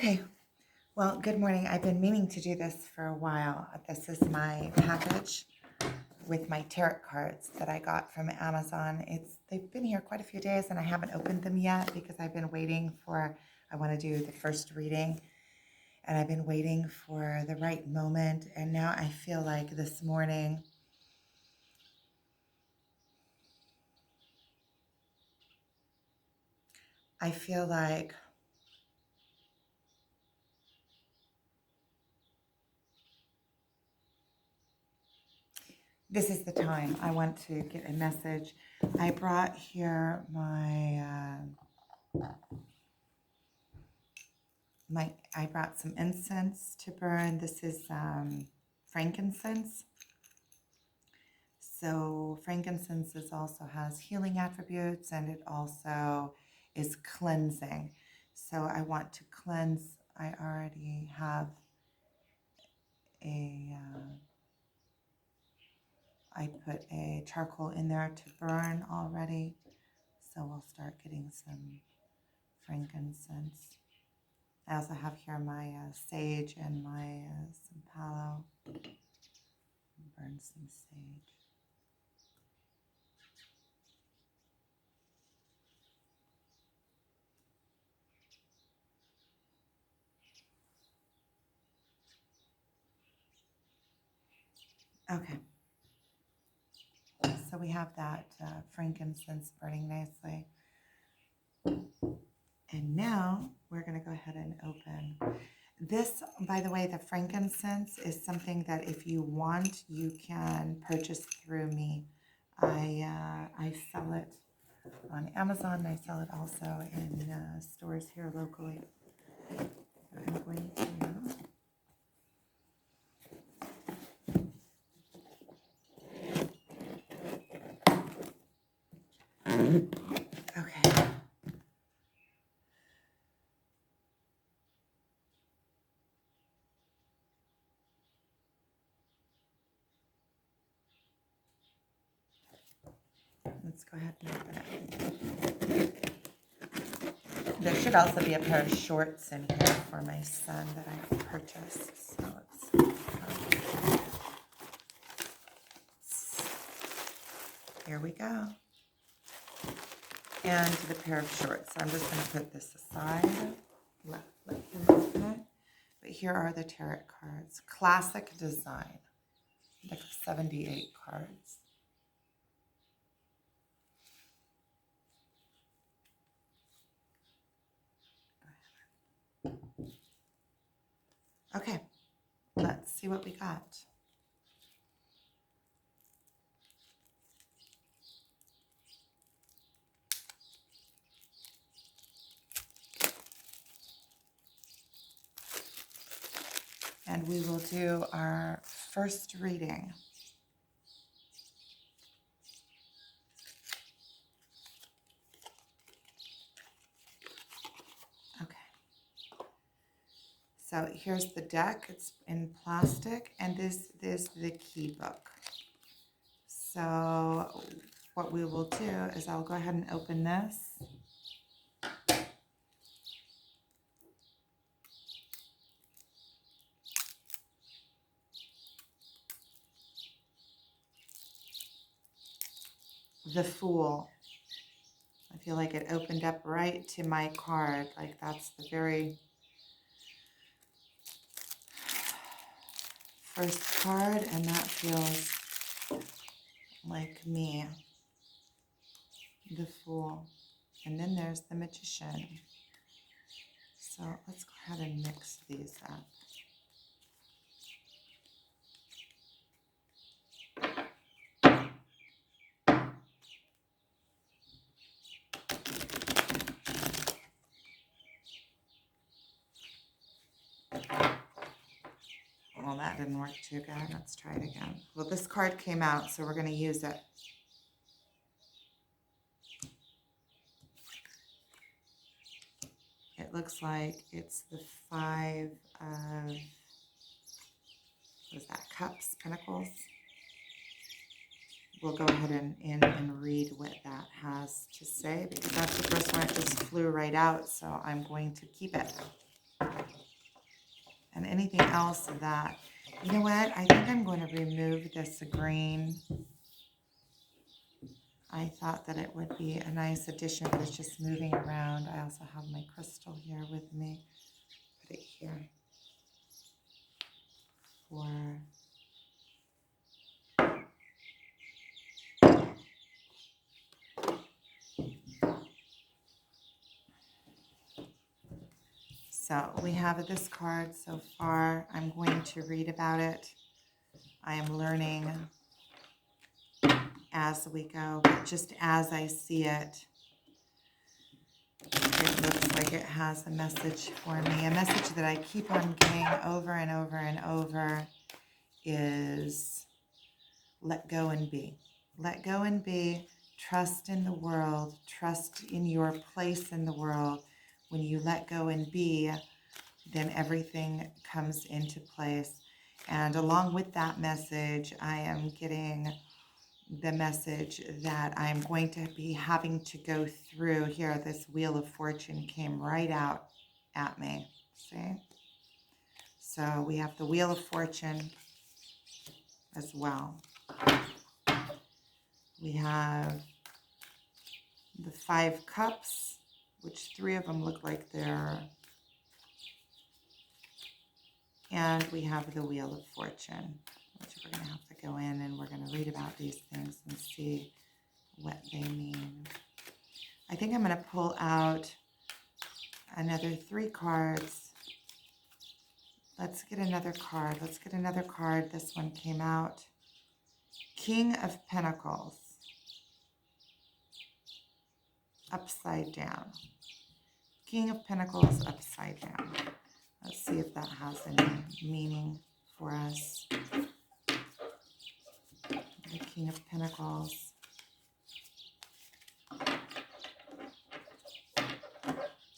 Okay, well, good morning. I've been meaning to do this for a while. This is my package with my tarot cards that I got from Amazon. They've been here quite a few days and I haven't opened them yet because I've been waiting for, I want to do the first reading and I've been waiting for the right moment. And now I feel like this morning, I feel like this is the time I want to get a message. I brought here I brought some incense to burn. This is frankincense. So frankincense also has healing attributes and it also is cleansing. So I want to cleanse. I already have I put a charcoal in there to burn already. So we'll start getting some frankincense. I also have here my sage and my some palo. Burn some sage. Okay. So we have that frankincense burning nicely. And now we're going to go ahead and open. This, by the way, the frankincense is something that if you want, you can purchase through me. I sell it on Amazon. I sell it also in stores here locally. I'm going to... Okay. Let's go ahead and open it. There should also be a pair of shorts in here for my son that I purchased. So here we go. And the pair of shorts. So I'm just going to put this aside. Let him open it. But here are the tarot cards. Classic design. Deck of 78 cards. Okay, let's see what we got. And we will do our first reading. So here's the deck. It's in plastic, and this is the key book. So what we will do is I'll go ahead and open this. The Fool. I feel like it opened up right to my card. Like that's the very first card, and that feels like me. The Fool. And then there's the Magician. So let's go ahead and mix these up. Well, that didn't work too good. Let's try it again. Well, this card came out, so we're going to use it. It looks like it's the 5 of, what is that, Cups, Pentacles. We'll go ahead and read what that has to say, because that's the first one. It just flew right out, so I'm going to keep it. And anything else that, you know what? I think I'm going to remove this green. I thought that it would be a nice addition, but it's just moving around. I also have my crystal here with me. Put it here for so we have this card so far. I'm going to read about it. I am learning as we go, but just as I see it, it looks like it has a message for me. A message that I keep on getting over and over and over is let go and be. Let go and be. Trust in the world. Trust in your place in the world. When you let go and be, then everything comes into place. And along with that message, I am getting the message that I'm going to be having to go through here. This Wheel of Fortune came right out at me. See? So we have the Wheel of Fortune as well. We have the 5 cups, which 3 of them look like they're, and we have the Wheel of Fortune, which we're going to have to go in and we're going to read about these things and see what they mean. I think I'm going to pull out another 3 cards. Let's get another card. Let's get another card. This one came out. King of Pentacles. Upside down. King of Pentacles upside down. Let's see if that has any meaning for us. The King of Pentacles.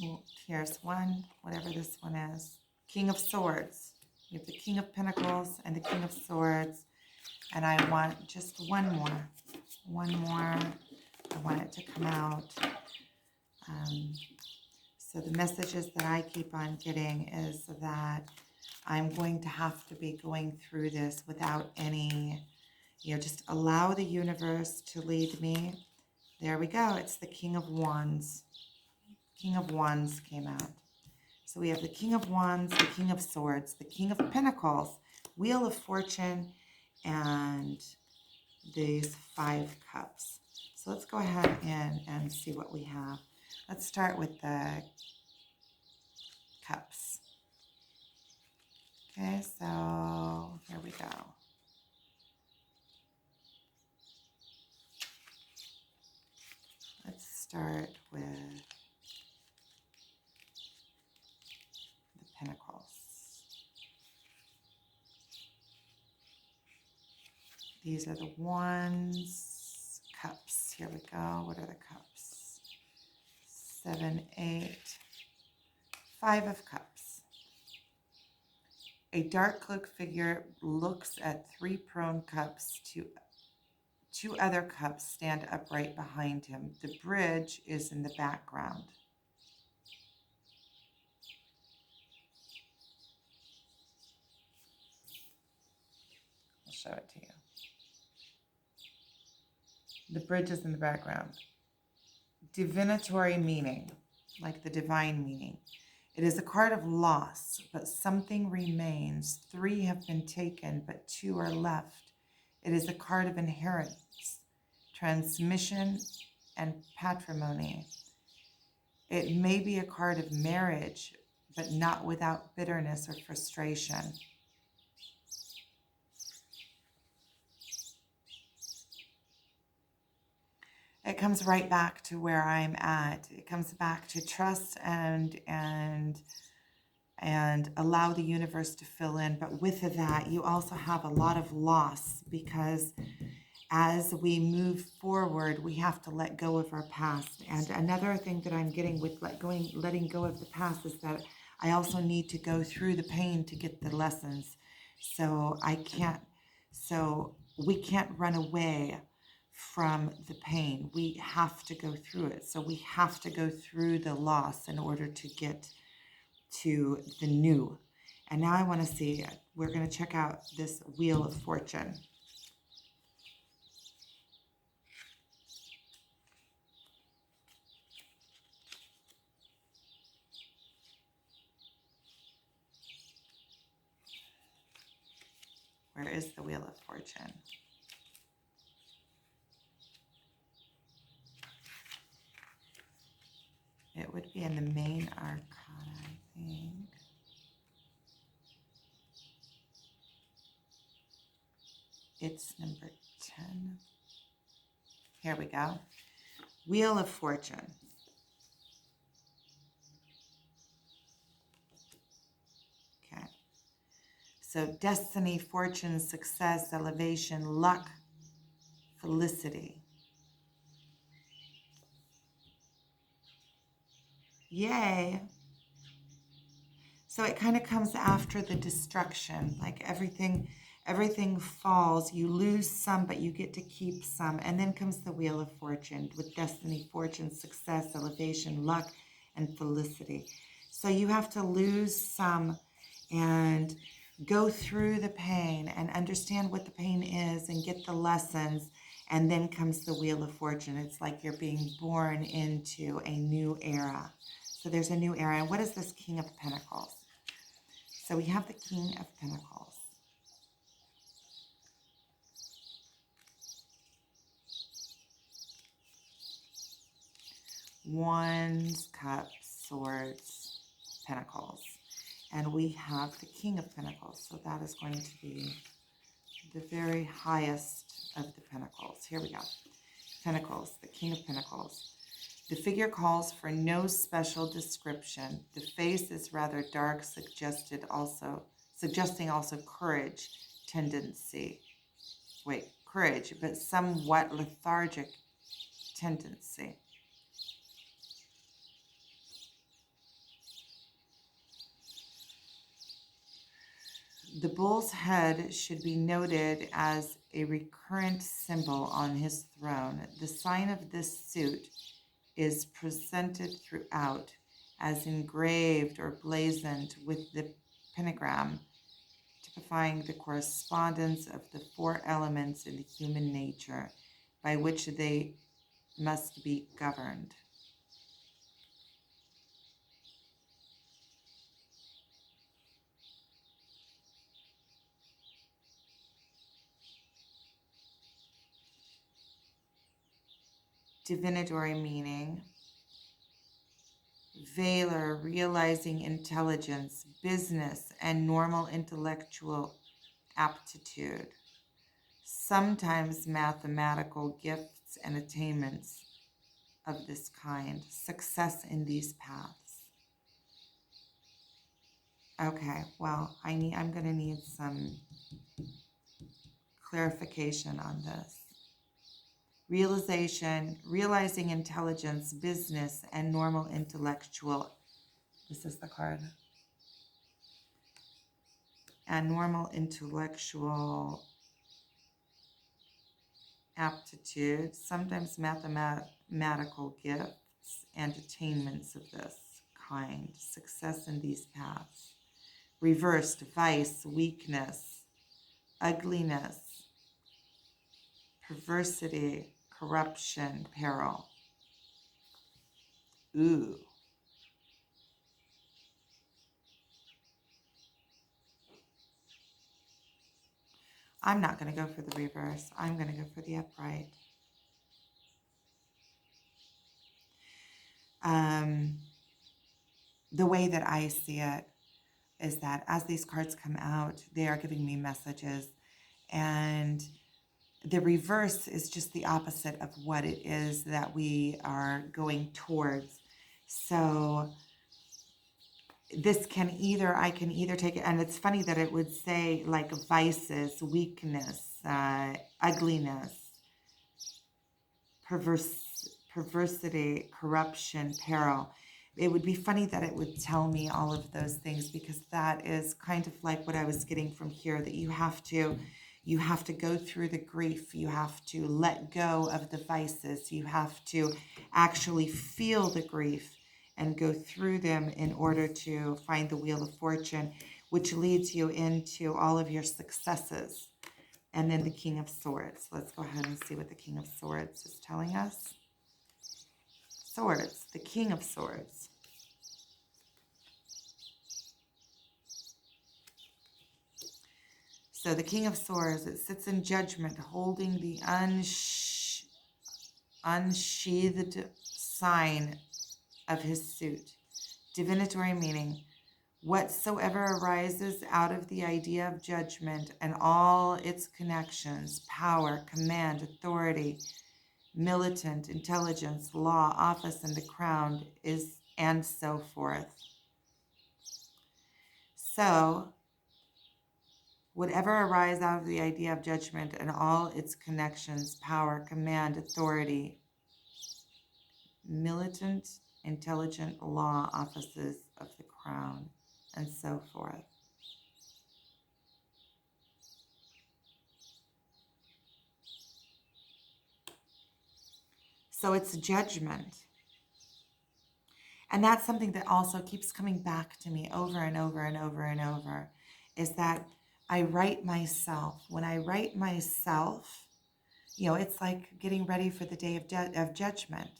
Well, here's one, whatever this one is. King of Swords. We have the King of Pentacles and the King of Swords. And I want just one more. One more. I want it to come out. So the messages that I keep on getting is that I'm going to have to be going through this without any, just allow the universe to lead me. There we go. It's the King of Wands. King of Wands came out. So we have the King of Wands, the King of Swords, the King of Pentacles, Wheel of Fortune, and these 5 cups. So let's go ahead and see what we have. Let's start with the cups. Okay, so here we go. Let's start with the Pentacles. These are the wands, cups. Here we go. What are the cups? 7, 8, 5 of cups. A dark cloaked figure looks at 3 prone cups. 2 other cups stand upright behind him. The bridge is in the background. I'll show it to you. The bridge is in the background. Divinatory meaning, like the divine meaning. It is a card of loss, but something remains. 3 have been taken, but 2 are left. It is a card of inheritance, transmission, and patrimony. It may be a card of marriage, but not without bitterness or frustration. It comes right back to where I'm at. It comes back to trust and allow the universe to fill in. But with that, you also have a lot of loss, because as we move forward, we have to let go of our past. And another thing that I'm getting with letting go of the past is that I also need to go through the pain to get the lessons. So we can't run away from the pain. We have to go through it. So we have to go through the loss in order to get to the new. And now I want to see, we're going to check out this Wheel of Fortune. Where is the Wheel of Fortune? It would be in the main arcana, I think. It's number 10. Here we go. Wheel of Fortune. Okay. So destiny, fortune, success, elevation, luck, felicity. Yay. So it kind of comes after the destruction, like everything falls. You lose some, but you get to keep some. And then comes the Wheel of Fortune with destiny, fortune, success, elevation, luck, and felicity. So you have to lose some and go through the pain and understand what the pain is and get the lessons. And then comes the Wheel of Fortune. It's like you're being born into a new era. So there's a new era. And what is this King of Pentacles? So we have the King of Pentacles. Wands, Cups, Swords, Pentacles. And we have the King of Pentacles. So that is going to be the very highest of the Pentacles. Here we go. Pentacles, the King of Pentacles. The figure calls for no special description. The face is rather dark, suggesting also courage tendency. Courage, but somewhat lethargic tendency. The bull's head should be noted as a recurrent symbol on his throne. The sign of this suit is presented throughout as engraved or blazoned with the pentagram, typifying the correspondence of the four elements in human nature by which they must be governed. Divinatory meaning. Valor, realizing intelligence, business, and normal intellectual aptitude. Sometimes mathematical gifts and attainments of this kind. Success in these paths. Okay, well, I'm going to need some clarification on this. Realizing intelligence, business, and normal intellectual. This is the card. And normal intellectual aptitude, sometimes mathematical gifts and attainments of this kind. Success in these paths. Reversed, vice, weakness, ugliness, perversity, corruption, peril. Ooh. I'm not going to go for the reverse. I'm going to go for the upright. The way that I see it is that as these cards come out, they are giving me messages, and the reverse is just the opposite of what it is that we are going towards. So this can either, I can either take it, and it's funny that it would say like vices, weakness, ugliness, perversity, corruption, peril. It would be funny that it would tell me all of those things, because that is kind of like what I was getting from here, that you have to go through the grief. You have to let go of the vices. You have to actually feel the grief and go through them in order to find the Wheel of Fortune, which leads you into all of your successes. And then the King of Swords. Let's go ahead and see what the King of Swords is telling us. Swords, the King of Swords. So the King of Swords, it sits in judgment, holding the unsheathed sign of his suit. Divinatory meaning, whatsoever arises out of the idea of judgment and all its connections, power, command, authority, militant, intelligence, law, office, and the crown is, and so forth. So, whatever arises out of the idea of judgment and all its connections, power, command, authority, militant, intelligent, law, offices of the crown, and so forth. So it's judgment. And that's something that also keeps coming back to me over and over and over and over, is that I write myself. When I write myself, it's like getting ready for the day of judgment.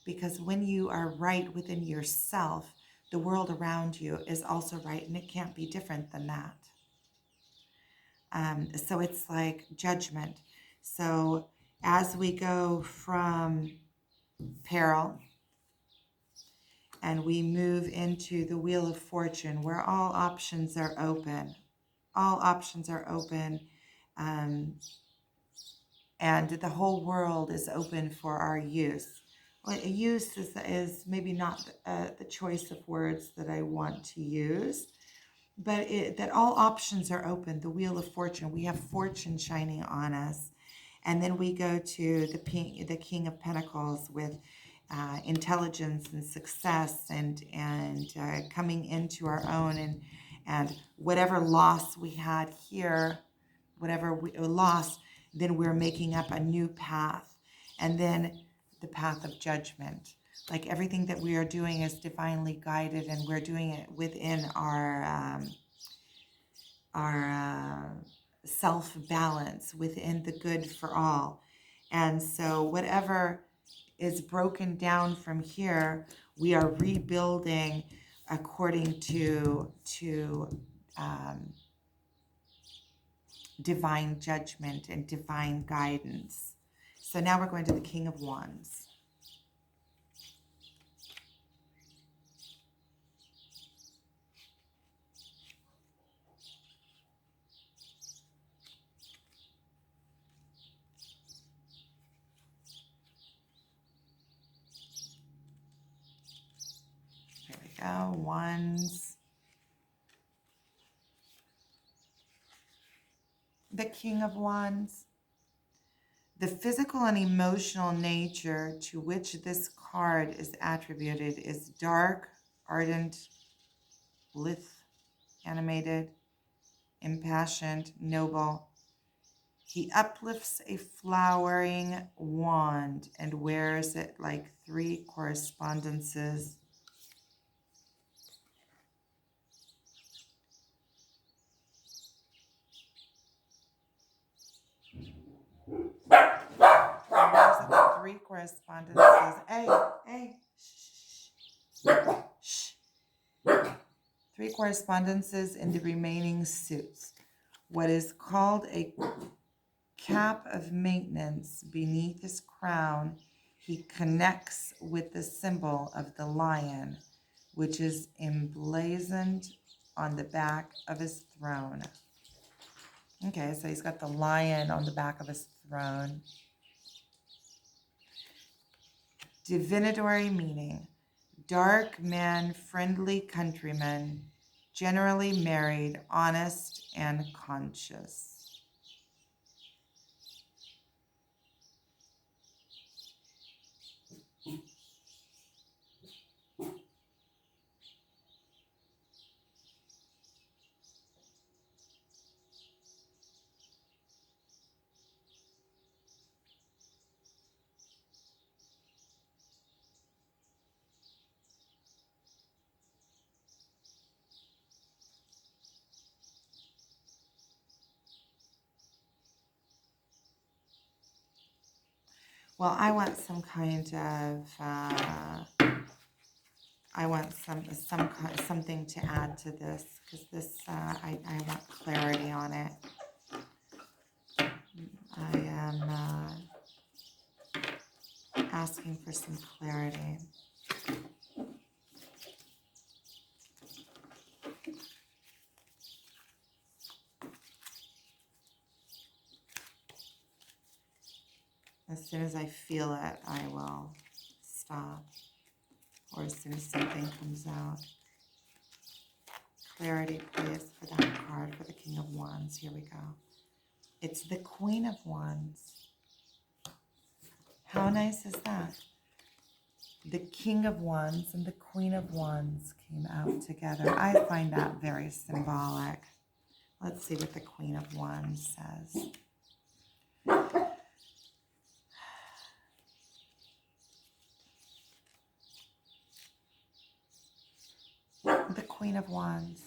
Because when you are right within yourself, the world around you is also right, and it can't be different than that. So it's like judgment. So as we go from peril and we move into the Wheel of Fortune, where all options are open, and the whole world is open for our use. Well, use is maybe not the choice of words that I want to use, but that all options are open. The Wheel of Fortune, we have fortune shining on us. And then we go to the King of Pentacles with intelligence and success and coming into our own, and whatever loss we had here, whatever we lost, then we're making up a new path. And then the path of judgment. Like everything that we are doing is divinely guided, and we're doing it within our self-balance, within the good for all. And so whatever is broken down from here, we are rebuilding according to divine judgment and divine guidance. So now we're going to the King of Wands. There we go, Wands. The King of Wands. The physical and emotional nature to which this card is attributed is dark, ardent, lithe, animated, impassioned, noble. He uplifts a flowering wand and wears it like three correspondences. Three correspondences. Hey, shh. Three correspondences in the remaining suits. What is called a cap of maintenance beneath his crown, he connects with the symbol of the lion, which is emblazoned on the back of his throne. Okay, so he's got the lion on the back of his throne. Divinatory meaning, dark man, friendly countryman, generally married, honest, and conscious. Well, I want some kind of, I want something to add to this, because this, I want clarity on it. I am asking for some clarity. As soon as I feel it, I will stop, or as soon as something comes out. Clarity, please, for that card, for the King of Wands. Here we go. It's the Queen of Wands. How nice is that? The King of Wands and the Queen of Wands came out together. I find that very symbolic. Let's see what the Queen of Wands says. The Queen of Wands.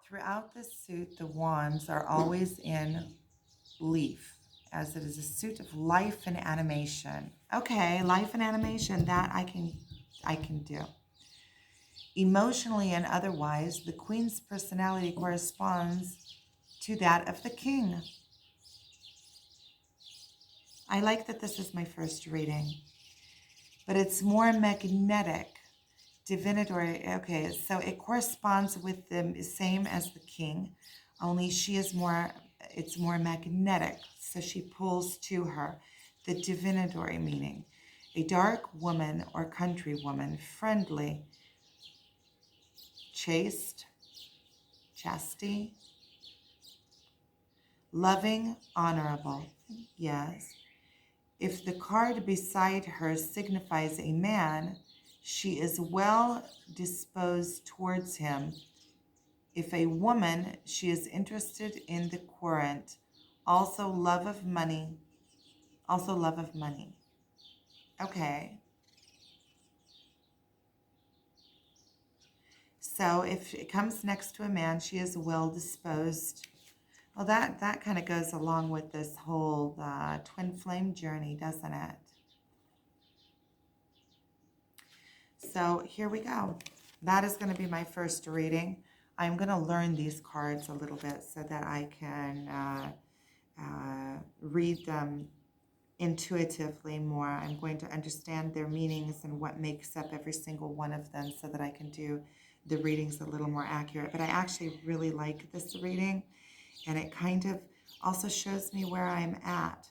Throughout this suit, the wands are always in leaf, as it is a suit of life and animation. Okay, life and animation, that I can do. Emotionally and otherwise, the Queen's personality corresponds to that of the King. I like that this is my first reading, but it's more magnetic, divinatory. Okay, so it corresponds with the same as the King, only she is more, it's more magnetic, so she pulls to her. The divinatory meaning, a dark woman or country woman, friendly, chaste, chastity, loving, honorable. Yes. If the card beside her signifies a man, she is well disposed towards him. If a woman, she is interested in the current. Also love of money. Also love of money. Okay. So if it comes next to a man, she is well disposed. Well, that kind of goes along with this whole twin flame journey, doesn't it? So here we go. That is going to be my first reading. I'm going to learn these cards a little bit so that I can read them intuitively more. I'm going to understand their meanings and what makes up every single one of them so that I can do the readings a little more accurate. But I actually really like this reading, and it kind of also shows me where I'm at.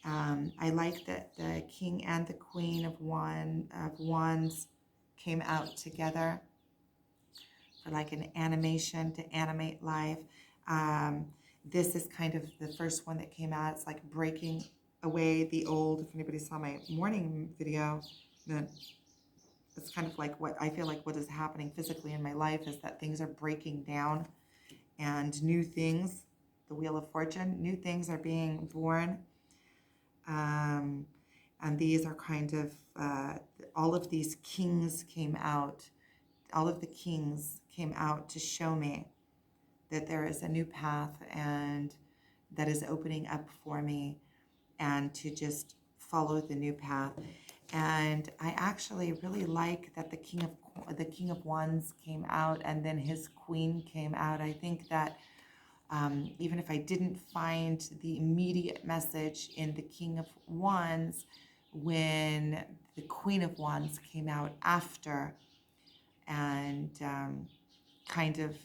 I like that the King and the Queen of Wands came out together for like an animation to animate life. This is kind of the first one that came out. It's like breaking away the old. If anybody saw my morning video, then it's kind of like what I feel like what is happening physically in my life is that things are breaking down and new things, the Wheel of Fortune, new things are being born. And these are kind of, all of these kings came out. All of the kings came out to show me that there is a new path and that is opening up for me, and to just follow the new path. And I actually really like that the King of Wands came out and then his Queen came out. I think that even if I didn't find the immediate message in the King of Wands, when the Queen of Wands came out after and kind of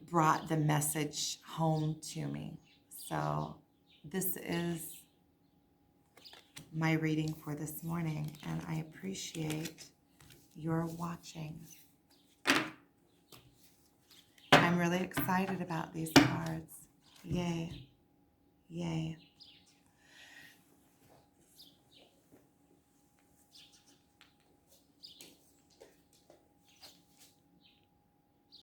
brought the message home to me. So this is my reading for this morning, and I appreciate your watching. I'm really excited about these cards. Yay. Yay.